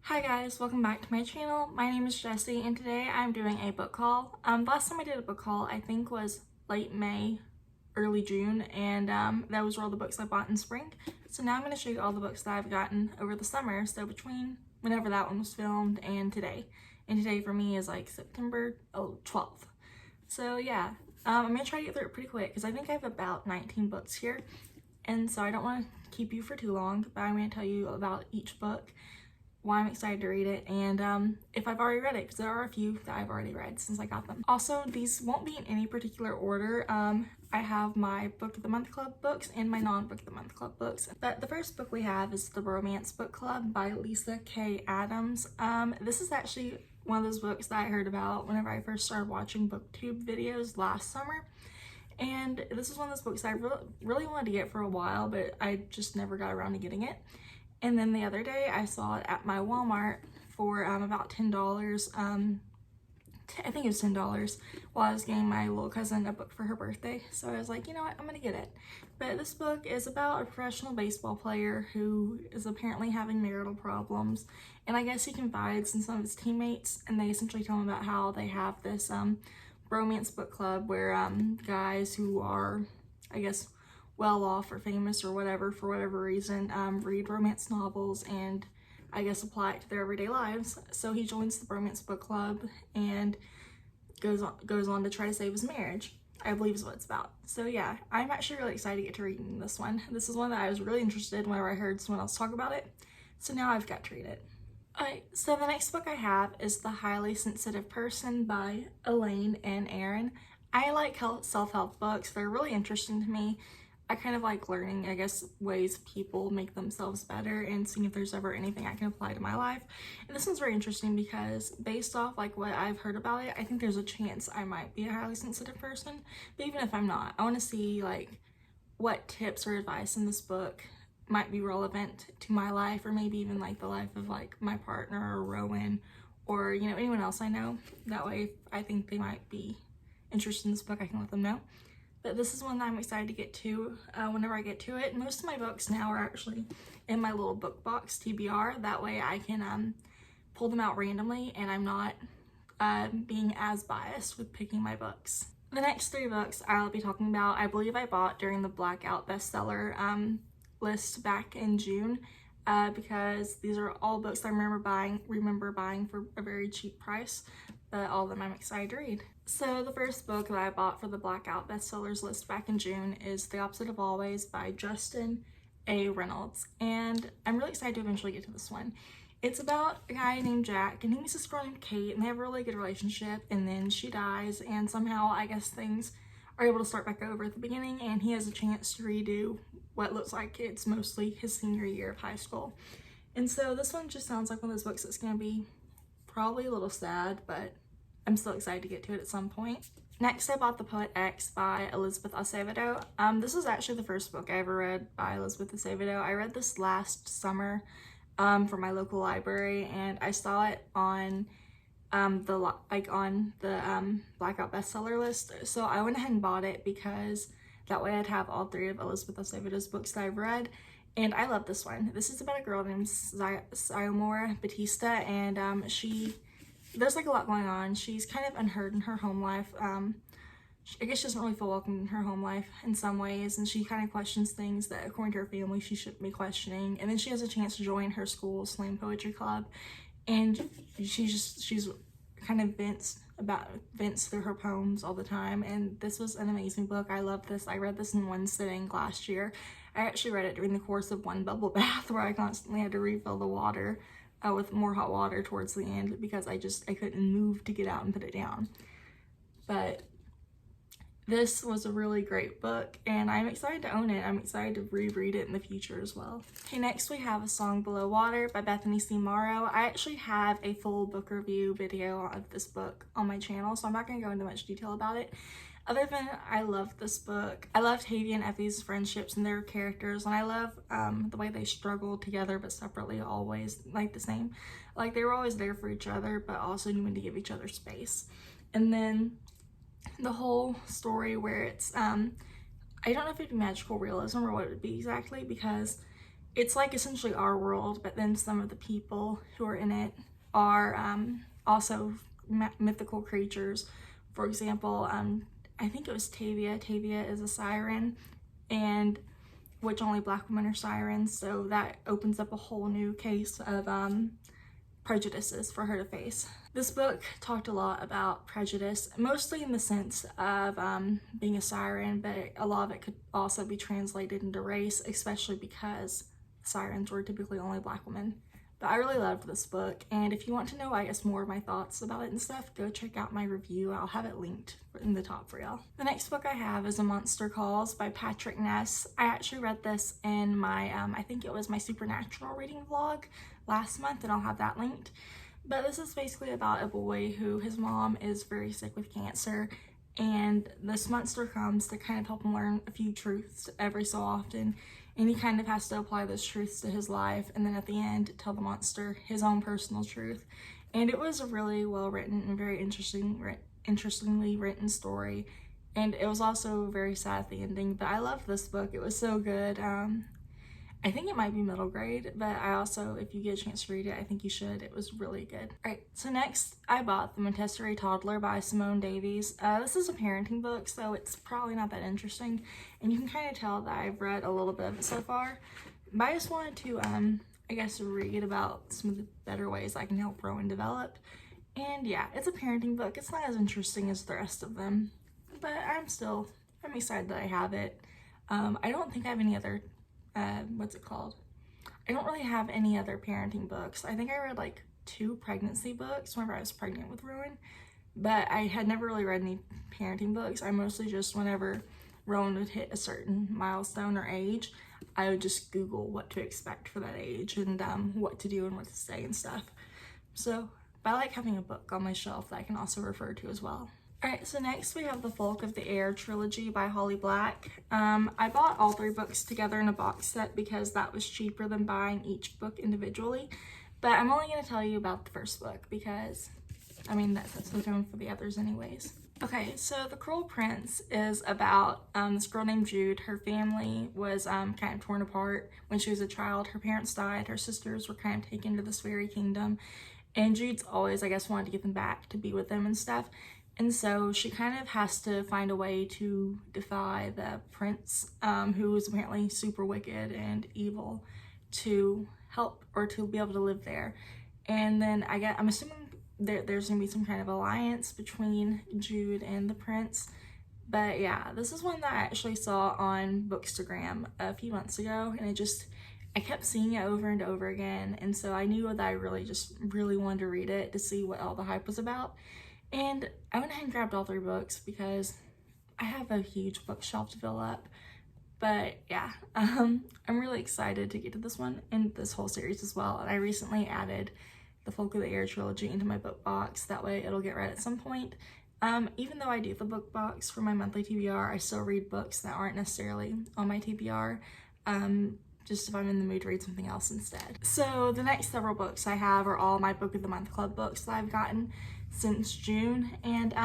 Hi guys, welcome back to my channel. My name is Jessie and today I'm doing a book haul. The last time I did a book haul I think was late May, early June, and those were all the books I bought in spring. So now I'm going to show you all the books that I've gotten over the summer, so between whenever that one was filmed and today. And today for me is like September 12th. So yeah, I'm going to try to get through it pretty quick because I think I have about 19 books here. And so I don't want to keep you for too long, but I'm going to tell you about each book, why I'm excited to read it, and if I've already read it, because there are a few that I've already read since I got them. Also, these won't be in any particular order. I have my Book of the Month Club books and my non-Book of the Month Club books. But the first book we have is The Romance Book Club by Lisa K. Adams. This is actually one of those books that I heard about whenever I first started watching booktube videos last summer. And this is one of those books I really wanted to get for a while, but I just never got around to getting it. And then the other day I saw it at my Walmart for about $10. I think it was $10 while I was getting my little cousin a book for her birthday. So I was like, you know what, I'm gonna get it. But this book is about a professional baseball player who is apparently having marital problems. And I guess he confides in some of his teammates, and they essentially tell him about how they have this romance book club where guys who are, I guess, well off or famous or whatever for whatever reason read romance novels and I guess apply it to their everyday lives. So he joins the romance book club and goes on to try to save his marriage, I believe is what it's about. So yeah, I'm actually really excited to get to reading this one. This is one that I was really interested in whenever I heard someone else talk about it, so now I've got to read it. Alright, so the next book I have is The Highly Sensitive Person by Elaine and Aaron. I like self-help books. They're really interesting to me. I kind of like learning, I guess, ways people make themselves better and seeing if there's ever anything I can apply to my life. And this one's very interesting because based off like what I've heard about it, I think there's a chance I might be a highly sensitive person. But even if I'm not, I want to see like what tips or advice in this book might be relevant to my life, or maybe even like the life of like my partner or Rowan or, you know, anyone else I know. That way, if I think they might be interested in this book, I can let them know. But this is one that I'm excited to get to whenever I get to it. Most of my books now are actually in my little book box TBR. That way I can pull them out randomly and I'm not being as biased with picking my books. The next three books I'll be talking about, I believe I bought during the Blackout bestseller list back in June because these are all books I remember buying for a very cheap price, but all of them I'm excited to read. So the first book that I bought for the Blackout bestsellers list back in June is The Opposite of Always by Justin A. Reynolds, and I'm really excited to eventually get to this one. It's about a guy named Jack, and he meets this girl named Kate, and they have a really good relationship, and then she dies, and somehow I guess things are able to start back over at the beginning, and he has a chance to redo what looks like it's mostly his senior year of high school. And so this one just sounds like one of those books that's going to be probably a little sad, but I'm still excited to get to it at some point. Next, I bought The Poet X by Elizabeth Acevedo. This was actually the first book I ever read by Elizabeth Acevedo. I read this last summer from my local library, and I saw it on the Blackout bestseller list. So I went ahead and bought it because that way I'd have all three of Elizabeth Acevedo's books that I've read. And I love this one. This is about a girl named Xiomara Batista, and there's like a lot going on. She's kind of unheard in her home life. I guess she doesn't really feel welcome in her home life in some ways, and she kind of questions things that according to her family she shouldn't be questioning. And then she has a chance to join her school slam poetry club, and she's kind of vents through her poems all the time. And this was an amazing book. I love this. I read this in one sitting last year. I actually read it during the course of one bubble bath where I constantly had to refill the water with more hot water towards the end because I couldn't move to get out and put it down. But this was a really great book, and I'm excited to own it. I'm excited to reread it in the future as well. Okay, next we have A Song Below Water by Bethany C. Morrow. I actually have a full book review video of this book on my channel, so I'm not going to go into much detail about it. Other than I love this book. I love Tavia and Effie's friendships and their characters, and I love the way they struggle together but separately, always like the same. Like they were always there for each other but also knew when to give each other space. And then the whole story where it's I don't know if it'd be magical realism or what it would be exactly, because it's like essentially our world, but then some of the people who are in it are also mythical creatures. For example, I think it was Tavia. Tavia is a siren, and which only Black women are sirens, so that opens up a whole new case of prejudices for her to face. This book talked a lot about prejudice, mostly in the sense of being a siren, but a lot of it could also be translated into race, especially because sirens were typically only Black women. But I really loved this book, and if you want to know, I guess, more of my thoughts about it and stuff, go check out my review. I'll have it linked in the top for y'all. The next book I have is A Monster Calls by Patrick Ness. I actually read this in my, I think it was my Supernatural reading vlog last month, and I'll have that linked. But this is basically about a boy who his mom is very sick with cancer, and this monster comes to kind of help him learn a few truths every so often, and he kind of has to apply those truths to his life, and then at the end tell the monster his own personal truth. And it was a really well written and very interestingly written story, and it was also very sad at the ending, but I loved this book. It was so good. I think it might be middle grade, but I also, if you get a chance to read it, I think you should. It was really good. Alright, so next I bought the Montessori Toddler by Simone Davies. This is a parenting book, so it's probably not that interesting, and you can kind of tell that I've read a little bit of it so far. But I just wanted to, I guess, read about some of the better ways I can help Rowan develop. And yeah, it's a parenting book. It's not as interesting as the rest of them, but I'm excited that I have it. I don't think I have any other what's it called? I don't really have any other parenting books. I think I read like 2 pregnancy books whenever I was pregnant with Rowan, but I had never really read any parenting books. I mostly just, whenever Rowan would hit a certain milestone or age, I would just Google what to expect for that age and what to do and what to say and stuff. So, but I like having a book on my shelf that I can also refer to as well. Alright, so next we have the Folk of the Air Trilogy by Holly Black. I bought all 3 books together in a box set because that was cheaper than buying each book individually. But I'm only going to tell you about the first book because, I mean, that sets the tone for the others anyways. Okay, so The Cruel Prince is about this girl named Jude. Her family was kind of torn apart when she was a child. Her parents died, her sisters were kind of taken to this fairy kingdom, and Jude's always, I guess, wanted to get them back to be with them and stuff. And so she kind of has to find a way to defy the prince, who is apparently super wicked and evil, to help or to be able to live there. And then I'm assuming there's gonna be some kind of alliance between Jude and the prince. But yeah, this is one that I actually saw on Bookstagram a few months ago, and I kept seeing it over and over again, and so I knew that I really wanted to read it to see what all the hype was about. And I went ahead and grabbed all 3 books because I have a huge bookshelf to fill up. But yeah, I'm really excited to get to this one and this whole series as well. And I recently added the Folk of the Air Trilogy into my book box. That way it'll get read at some point. Even though I do the book box for my monthly TBR, I still read books that aren't necessarily on my TBR. Just if I'm in the mood to read something else instead. So the next several books I have are all my Book of the Month Club books that I've gotten since June, and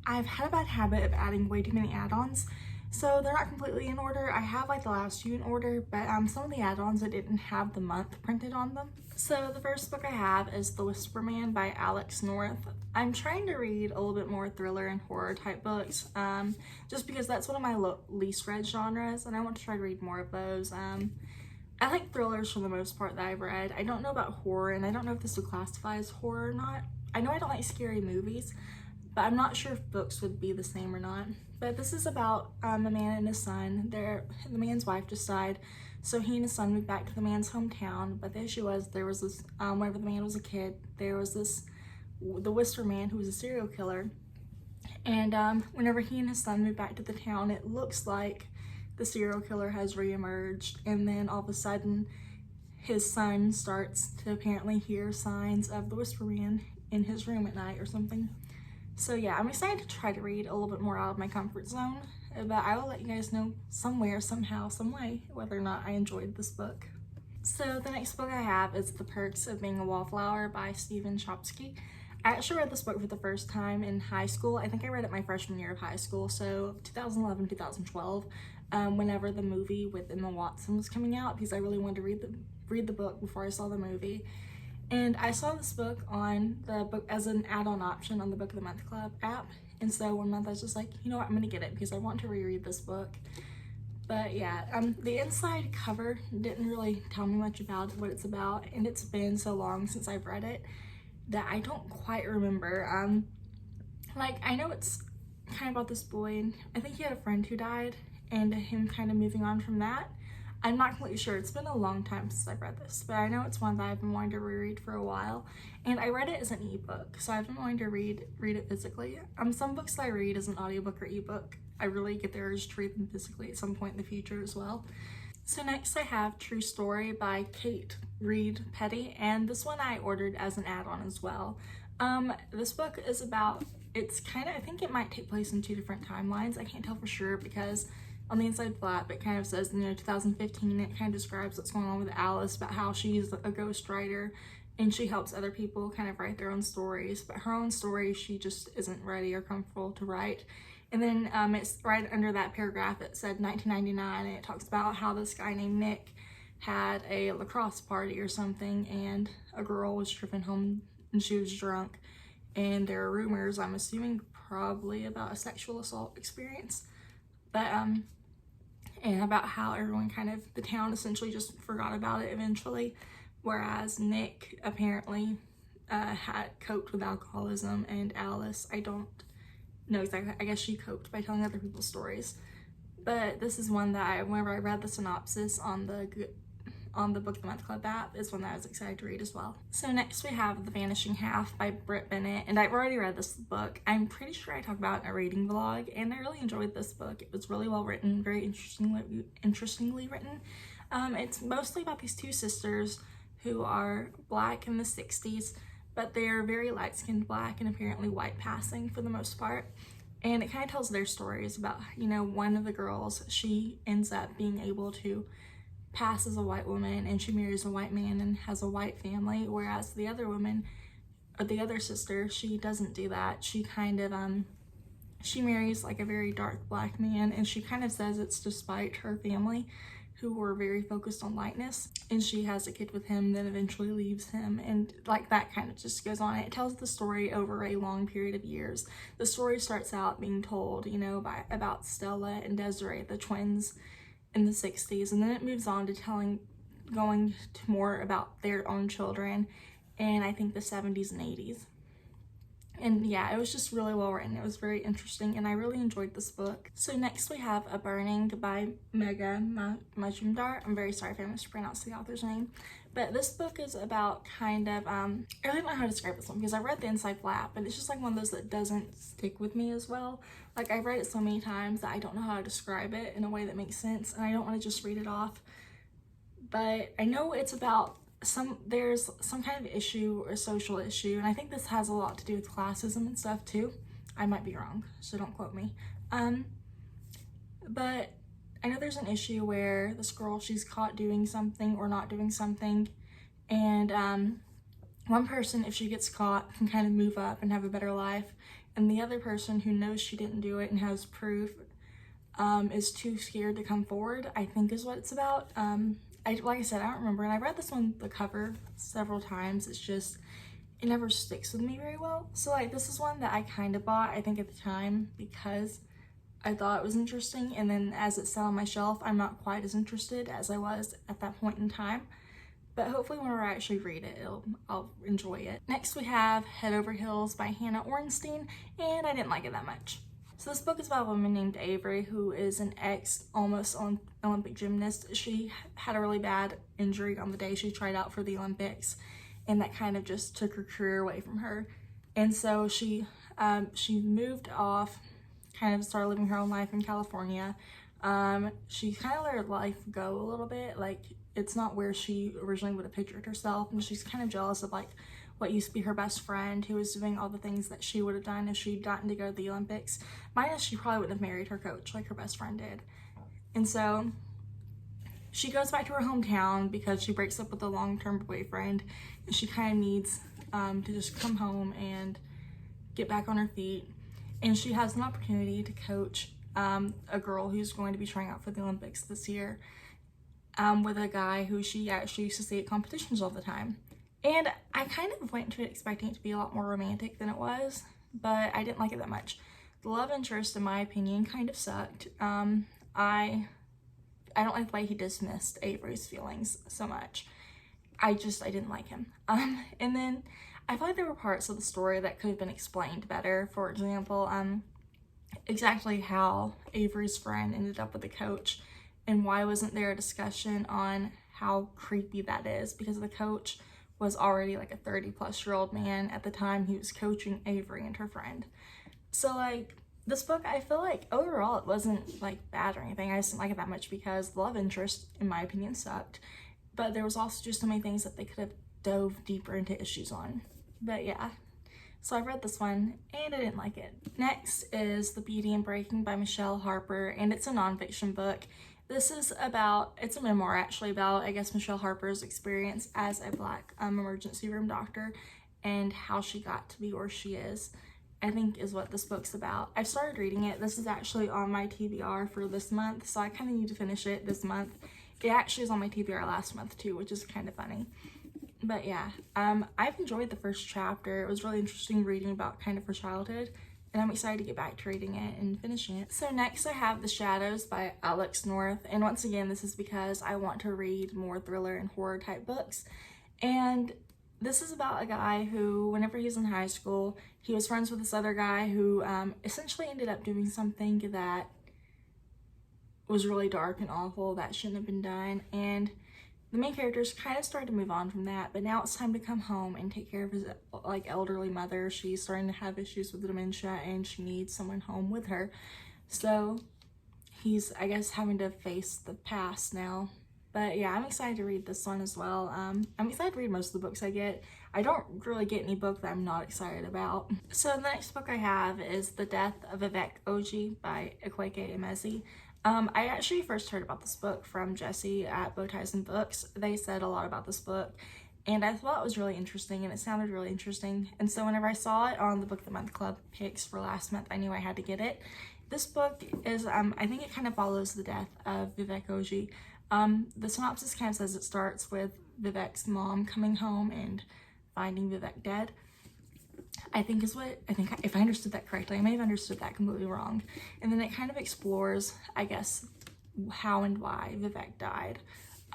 I've had a bad habit of adding way too many add-ons, so they're not completely in order. I have like the last few in order, but some of the add-ons I didn't have the month printed on them. So the first book I have is The Whisper Man by Alex North. I'm trying to read a little bit more thriller and horror type books, just because that's one of my least read genres, and I want to try to read more of those. I like thrillers for the most part that I've read. I don't know about horror, and I don't know if this would classify as horror or not. I know I don't like scary movies, but I'm not sure if books would be the same or not. But this is about a man and his son. The man's wife just died, so he and his son moved back to the man's hometown. But the issue was, there was this, whenever the man was a kid, there was the Whisper Man, who was a serial killer. And whenever he and his son moved back to the town, it looks like the serial killer has reemerged, and then all of a sudden his son starts to apparently hear signs of the Whisper Man in his room at night or something. So yeah, I'm excited to try to read a little bit more out of my comfort zone, but I will let you guys know somewhere, somehow, some way, whether or not I enjoyed this book. So the next book I have is The Perks of Being a Wallflower by Stephen Chbosky. I actually read this book for the first time in high school. I think I read it my freshman year of high school, so 2011, 2012. whenever the movie with Emma Watson was coming out, because I really wanted to read the book before I saw the movie. And I saw this book on the book as an add-on option on the Book of the Month Club app. And so one month I was just like, you know what, I'm gonna get it because I want to reread this book. But yeah, the inside cover didn't really tell me much about what it's about, and it's been so long since I've read it that I don't quite remember. Like, I know it's kind of about this boy, and I think he had a friend who died, and him kind of moving on from that. I'm not completely sure. It's been a long time since I've read this, but I know it's one that I've been wanting to reread for a while, and I read it as an ebook, so I've been wanting to read it physically. Some books that I read as an audiobook or ebook, I really get the urge to read them physically at some point in the future as well. So next I have True Story by Kate Reed Petty, and this one I ordered as an add-on as well. This book is about, it's kind of, I think it might take place in 2 different timelines. I can't tell for sure because on the inside flap it kind of says, 2015. It kind of describes what's going on with Alice, about how she's a ghostwriter and she helps other people kind of write their own stories, but her own story she just isn't ready or comfortable to write. And then it's right under that paragraph it said 1999, and it talks about how this guy named Nick had a lacrosse party or something, and a girl was driven home and she was drunk, and there are rumors, I'm assuming probably about a sexual assault experience, but and about how everyone kind of, the town essentially just forgot about it eventually, whereas Nick apparently had coped with alcoholism, and Alice, I don't know exactly, I guess she coped by telling other people's stories. But this is one that whenever I read the synopsis on the Book of the Month Club app, is one that I was excited to read as well. So next we have The Vanishing Half by Britt Bennett, and I've already read this book. I'm pretty sure I talked about it in a reading vlog, and I really enjoyed this book. It was really well written, very interestingly written. It's mostly about these 2 sisters who are Black in the 60s, but they're very light-skinned Black and apparently white passing for the most part. And it kind of tells their stories about, one of the girls, she ends up being able to pass as a white woman, and she marries a white man and has a white family, whereas the other woman, or the other sister, she doesn't do that. She kind of, she marries like a very dark Black man, and she kind of says it's despite her family, who were very focused on lightness, and she has a kid with him, then eventually leaves him, and like that kind of just goes on. It tells the story over a long period of years. The story starts out being told, about Stella and Desiree, the twins, in the 60s, and then it moves on to going to more about their own children, and I think the 70s and 80s. And yeah, it was just really well written. It was very interesting, and I really enjoyed this book. So next we have A Burning by Mega Majumdar. I'm very sorry if I mispronounced the author's name. But this book is about kind of, I don't know how to describe this one because I read the inside flap, but it's just like one of those that doesn't stick with me as well. Like, I've read it so many times that I don't know how to describe it in a way that makes sense, and I don't want to just read it off. But I know it's about there's some kind of issue or social issue, and I think this has a lot to do with classism and stuff too. I might be wrong, so don't quote me. But I know there's an issue where this girl, she's caught doing something or not doing something, and one person, if she gets caught, can kind of move up and have a better life, and the other person who knows she didn't do it and has proof is too scared to come forward, I think is what it's about. Like I said, I don't remember, and I read this on the cover several times. It's just, it never sticks with me very well. So like, this is one that I kind of bought, I think at the time, because I thought it was interesting, and then as it sat on my shelf, I'm not quite as interested as I was at that point in time. But hopefully whenever I actually read it, I'll enjoy it. Next we have Head Over Heels by Hannah Ornstein, and I didn't like it that much. So this book is about a woman named Avery, who is an almost Olympic gymnast. She had a really bad injury on the day she tried out for the Olympics, and that kind of just took her career away from her. And so she moved off, kind of started living her own life in California. She kind of let her life go a little bit. Like, it's not where she originally would have pictured herself, and she's kind of jealous of like what used to be her best friend, who was doing all the things that she would have done if she'd gotten to go to the Olympics. Minus she probably wouldn't have married her coach like her best friend did. And so she goes back to her hometown because she breaks up with a long-term boyfriend, and she kind of needs to just come home and get back on her feet. And she has an opportunity to coach a girl who's going to be trying out for the Olympics this year, with a guy who she actually used to see at competitions all the time. And I kind of went into it expecting it to be a lot more romantic than it was, but I didn't like it that much. The love interest, in my opinion, kind of sucked. I don't like the way he dismissed Avery's feelings so much. I didn't like him. And then I feel like there were parts of the story that could have been explained better. For example, exactly how Avery's friend ended up with the coach, and why wasn't there a discussion on how creepy that is, because the coach was already like a 30-plus-year-old man at the time he was coaching Avery and her friend. So like, this book, I feel like overall it wasn't like bad or anything. I just didn't like it that much because the love interest, in my opinion, sucked. But there was also just so many things that they could have dove deeper into issues on. But yeah, so I read this one and I didn't like it. Next is The Beauty and Breaking by Michelle Harper, and it's a nonfiction book. This is it's a memoir actually about, I guess, Michelle Harper's experience as a Black emergency room doctor and how she got to be where she is, I think is what this book's about. I've started reading it. This is actually on my TBR for this month, so I kind of need to finish it this month. It actually is on my TBR last month too, which is kind of funny. But yeah, I've enjoyed the first chapter. It was really interesting reading about kind of her childhood, and I'm excited to get back to reading it and finishing it. So next I have The Shadows by Alex North, and once again this is because I want to read more thriller and horror type books. And this is about a guy who, whenever he was in high school, he was friends with this other guy who essentially ended up doing something that was really dark and awful that shouldn't have been done, and the main characters kind of started to move on from that, but now it's time to come home and take care of his like elderly mother. She's starting to have issues with dementia and she needs someone home with her. So he's, I guess, having to face the past now. But yeah, I'm excited to read this one as well. I'm excited to read most of the books I get. I don't really get any book that I'm not excited about. So the next book I have is The Death of Vivek Oji by Ekweke Emezi. I actually first heard about this book from Jesse at Bowties and Books. They said a lot about this book, and I thought it was really interesting, and it sounded really interesting. And so whenever I saw it on the Book of the Month Club picks for last month, I knew I had to get it. This book is, I think it kind of follows the death of Vivek Oji. The synopsis kind of says it starts with Vivek's mom coming home and finding Vivek dead. If I understood that correctly. I may have understood that completely wrong. And then it kind of explores, I guess, how and why Vivek died,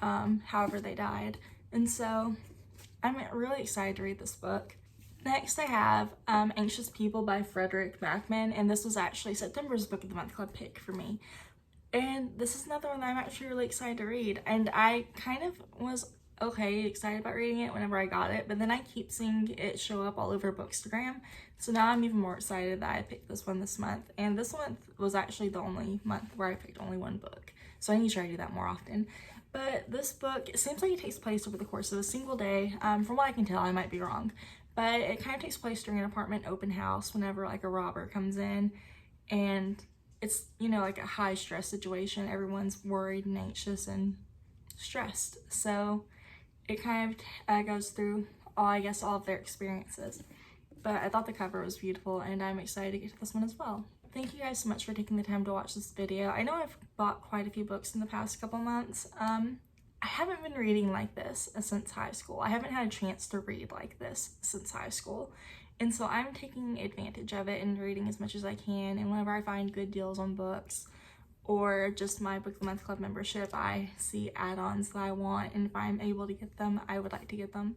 however they died. And so I'm really excited to read this book. Next I have Anxious People by Frederick Backman, and this was actually September's Book of the Month Club pick for me. And this is another one that I'm actually really excited to read, and I kind of was excited about reading it whenever I got it, but then I keep seeing it show up all over Bookstagram, so now I'm even more excited that I picked this one this month. And this month was actually the only month where I picked only one book, so I need to try to do that more often. But this book, it seems like it takes place over the course of a single day. From what I can tell, I might be wrong, but it kind of takes place during an apartment open house whenever like a robber comes in, and it's, you know, like a high stress situation. Everyone's worried and anxious and stressed, so it kind of goes through all of their experiences. But I thought the cover was beautiful, and I'm excited to get to this one as well. Thank you guys so much for taking the time to watch this video. I know I've bought quite a few books in the past couple months. I haven't been reading like this since high school. I haven't had a chance to read like this since high school. And so I'm taking advantage of it and reading as much as I can. And whenever I find good deals on books, or just my Book of the Month Club membership, I see add-ons that I want, and if I'm able to get them, I would like to get them.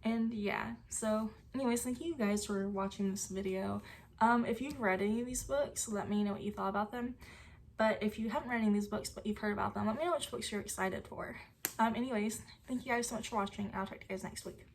And yeah, so anyways, thank you guys for watching this video. If you've read any of these books, let me know what you thought about them. But if you haven't read any of these books but you've heard about them, let me know which books you're excited for. Anyways, thank you guys so much for watching. I'll talk to you guys next week.